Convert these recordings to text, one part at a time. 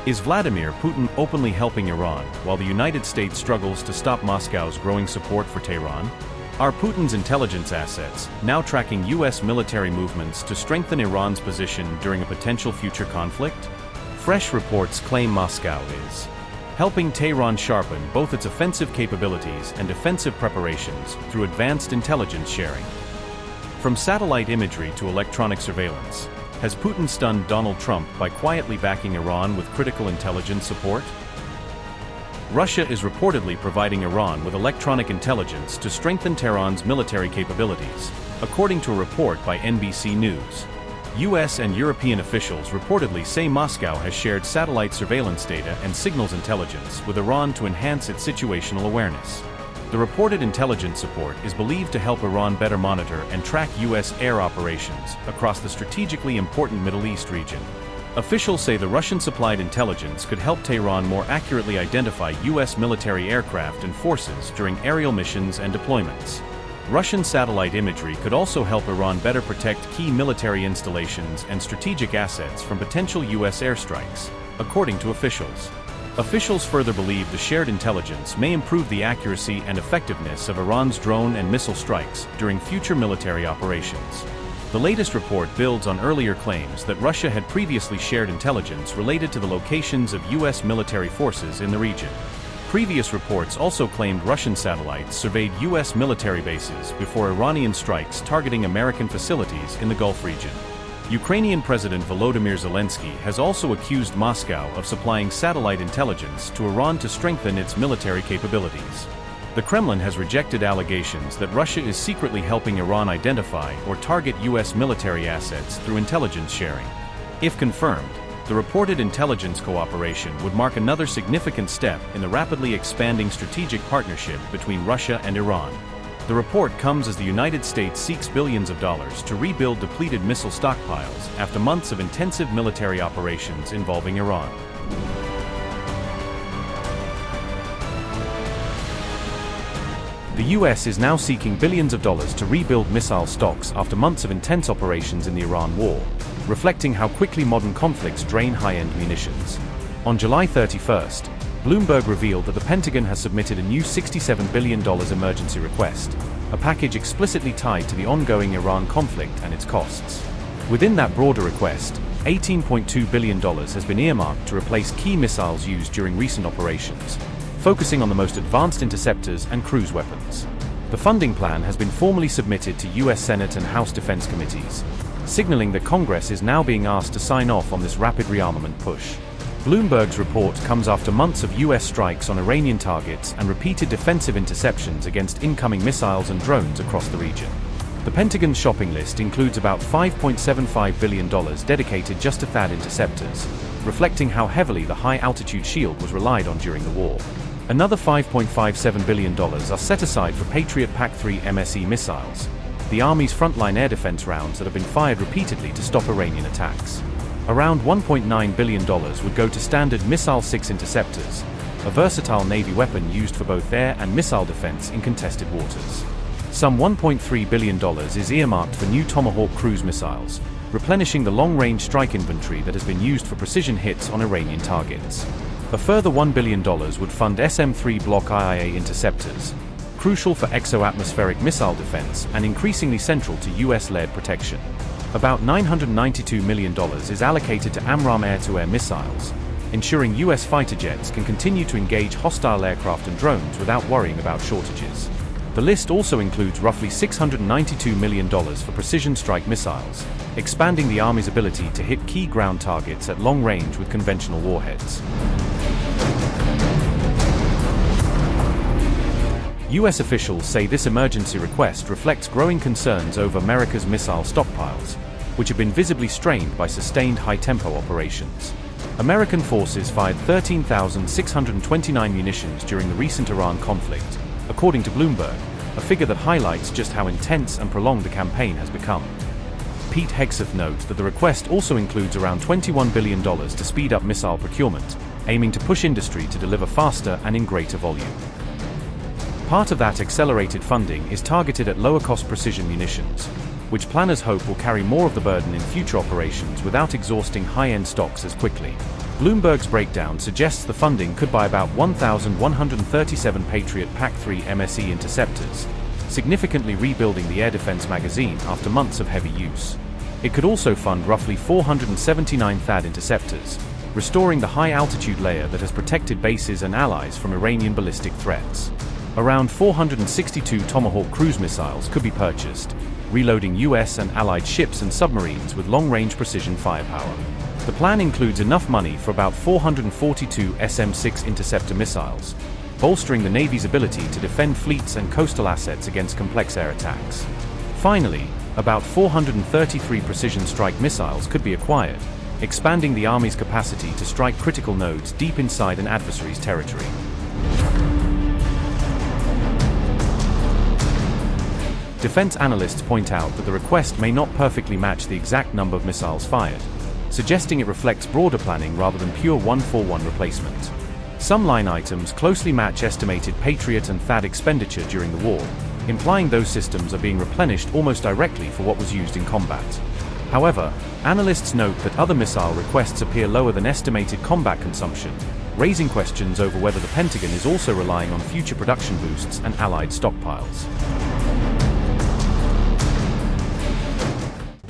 Is Vladimir Putin openly helping Iran while the United States struggles to stop Moscow's growing support for Tehran? Are Putin's intelligence assets now tracking U.S. military movements to strengthen Iran's position during a potential future conflict? Fresh reports claim Moscow is helping Tehran sharpen both its offensive capabilities and defensive preparations through advanced intelligence sharing. From satellite imagery to electronic surveillance, has Putin stunned Donald Trump by quietly backing Iran with critical intelligence support? Russia is reportedly providing Iran with electronic intelligence to strengthen Tehran's military capabilities, according to a report by NBC News. US and European officials reportedly say Moscow has shared satellite surveillance data and signals intelligence with Iran to enhance its situational awareness. The reported intelligence support is believed to help Iran better monitor and track U.S. air operations across the strategically important Middle East region. Officials say the Russian-supplied intelligence could help Tehran more accurately identify U.S. military aircraft and forces during aerial missions and deployments. Russian satellite imagery could also help Iran better protect key military installations and strategic assets from potential U.S. airstrikes, according to officials. Officials further believe the shared intelligence may improve the accuracy and effectiveness of Iran's drone and missile strikes during future military operations. The latest report builds on earlier claims that Russia had previously shared intelligence related to the locations of U.S. military forces in the region. Previous reports also claimed Russian satellites surveyed U.S. military bases before Iranian strikes targeting American facilities in the Gulf region. Ukrainian President Volodymyr Zelensky has also accused Moscow of supplying satellite intelligence to Iran to strengthen its military capabilities. The Kremlin has rejected allegations that Russia is secretly helping Iran identify or target U.S. military assets through intelligence sharing. If confirmed, the reported intelligence cooperation would mark another significant step in the rapidly expanding strategic partnership between Russia and Iran. The report comes as the United States seeks billions of dollars to rebuild depleted missile stockpiles after months of intensive military operations involving Iran. The U.S. is now seeking billions of dollars to rebuild missile stocks after months of intense operations in the Iran war, reflecting how quickly modern conflicts drain high-end munitions. On July 31st, Bloomberg revealed that the Pentagon has submitted a new $67 billion emergency request, a package explicitly tied to the ongoing Iran conflict and its costs. Within that broader request, $18.2 billion has been earmarked to replace key missiles used during recent operations, focusing on the most advanced interceptors and cruise weapons. The funding plan has been formally submitted to U.S. Senate and House Defense Committees, signaling that Congress is now being asked to sign off on this rapid rearmament push. Bloomberg's report comes after months of U.S. strikes on Iranian targets and repeated defensive interceptions against incoming missiles and drones across the region. The Pentagon's shopping list includes about $5.75 billion dedicated just to THAAD interceptors, reflecting how heavily the high-altitude shield was relied on during the war. Another $5.57 billion are set aside for Patriot PAC-3 MSE missiles, the Army's frontline air defense rounds that have been fired repeatedly to stop Iranian attacks. Around $1.9 billion would go to Standard Missile 6 interceptors, a versatile Navy weapon used for both air and missile defense in contested waters. Some $1.3 billion is earmarked for new Tomahawk cruise missiles, replenishing the long-range strike inventory that has been used for precision hits on Iranian targets. A further $1 billion would fund SM-3 Block IIA interceptors, crucial for exo-atmospheric missile defense and increasingly central to US-led protection. About $992 million is allocated to AMRAAM air-to-air missiles, ensuring US fighter jets can continue to engage hostile aircraft and drones without worrying about shortages. The list also includes roughly $692 million for precision strike missiles, expanding the Army's ability to hit key ground targets at long range with conventional warheads. US officials say this emergency request reflects growing concerns over America's missile stockpiles, which have been visibly strained by sustained high-tempo operations. American forces fired 13,629 munitions during the recent Iran conflict, according to Bloomberg, a figure that highlights just how intense and prolonged the campaign has become. Pete Hegseth notes that the request also includes around $21 billion to speed up missile procurement, aiming to push industry to deliver faster and in greater volume. Part of that accelerated funding is targeted at lower-cost precision munitions, which planners hope will carry more of the burden in future operations without exhausting high-end stocks as quickly. Bloomberg's breakdown suggests the funding could buy about 1,137 Patriot PAC-3 MSE interceptors, significantly rebuilding the air defense magazine after months of heavy use. It could also fund roughly 479 THAAD interceptors, restoring the high-altitude layer that has protected bases and allies from Iranian ballistic threats. Around 462 Tomahawk cruise missiles could be purchased, reloading US and allied ships and submarines with long-range precision firepower. The plan includes enough money for about 442 SM-6 interceptor missiles, bolstering the Navy's ability to defend fleets and coastal assets against complex air attacks. Finally, about 433 precision strike missiles could be acquired, expanding the Army's capacity to strike critical nodes deep inside an adversary's territory. Defense analysts point out that the request may not perfectly match the exact number of missiles fired, suggesting it reflects broader planning rather than pure one-for-one replacement. Some line items closely match estimated Patriot and THAAD expenditure during the war, implying those systems are being replenished almost directly for what was used in combat. However, analysts note that other missile requests appear lower than estimated combat consumption, raising questions over whether the Pentagon is also relying on future production boosts and allied stockpiles.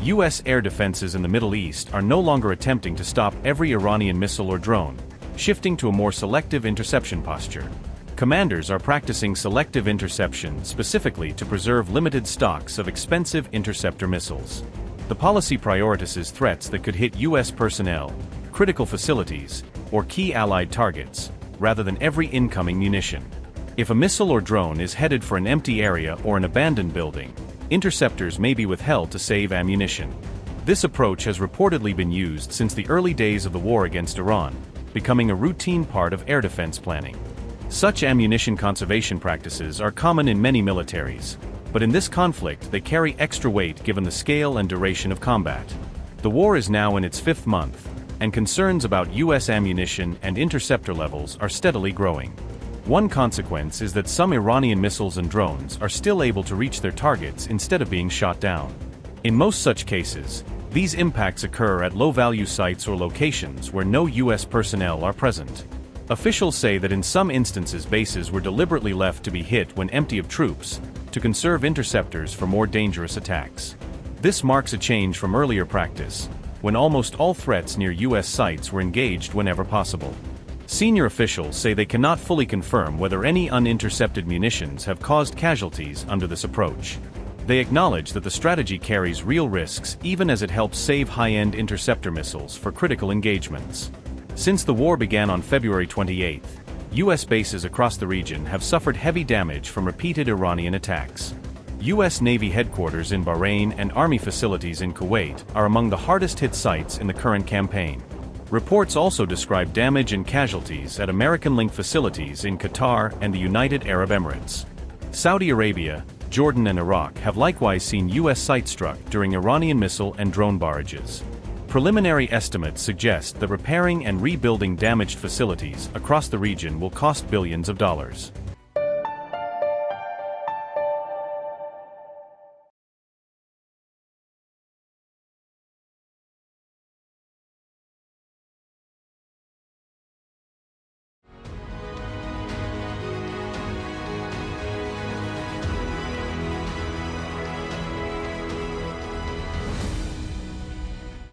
U.S. air defenses in the Middle East are no longer attempting to stop every Iranian missile or drone, shifting to a more selective interception posture. Commanders are practicing selective interception specifically to preserve limited stocks of expensive interceptor missiles. The policy prioritizes threats that could hit U.S. personnel, critical facilities, or key allied targets, rather than every incoming munition. If a missile or drone is headed for an empty area or an abandoned building, interceptors may be withheld to save ammunition. This approach has reportedly been used since the early days of the war against Iran, becoming a routine part of air defense planning. Such ammunition conservation practices are common in many militaries, but in this conflict they carry extra weight given the scale and duration of combat. The war is now in its 5th month, and concerns about U.S. ammunition and interceptor levels are steadily growing. One consequence is that some Iranian missiles and drones are still able to reach their targets instead of being shot down. In most such cases, these impacts occur at low-value sites or locations where no U.S. personnel are present. Officials say that in some instances bases were deliberately left to be hit when empty of troops, to conserve interceptors for more dangerous attacks. This marks a change from earlier practice, when almost all threats near U.S. sites were engaged whenever possible. Senior officials say they cannot fully confirm whether any unintercepted munitions have caused casualties under this approach. They acknowledge that the strategy carries real risks even as it helps save high-end interceptor missiles for critical engagements. Since the war began on February 28, U.S. bases across the region have suffered heavy damage from repeated Iranian attacks. U.S. Navy headquarters in Bahrain and Army facilities in Kuwait are among the hardest-hit sites in the current campaign. Reports also describe damage and casualties at American-linked facilities in Qatar and the United Arab Emirates. Saudi Arabia, Jordan and Iraq have likewise seen U.S. sites struck during Iranian missile and drone barrages. Preliminary estimates suggest that repairing and rebuilding damaged facilities across the region will cost billions of dollars.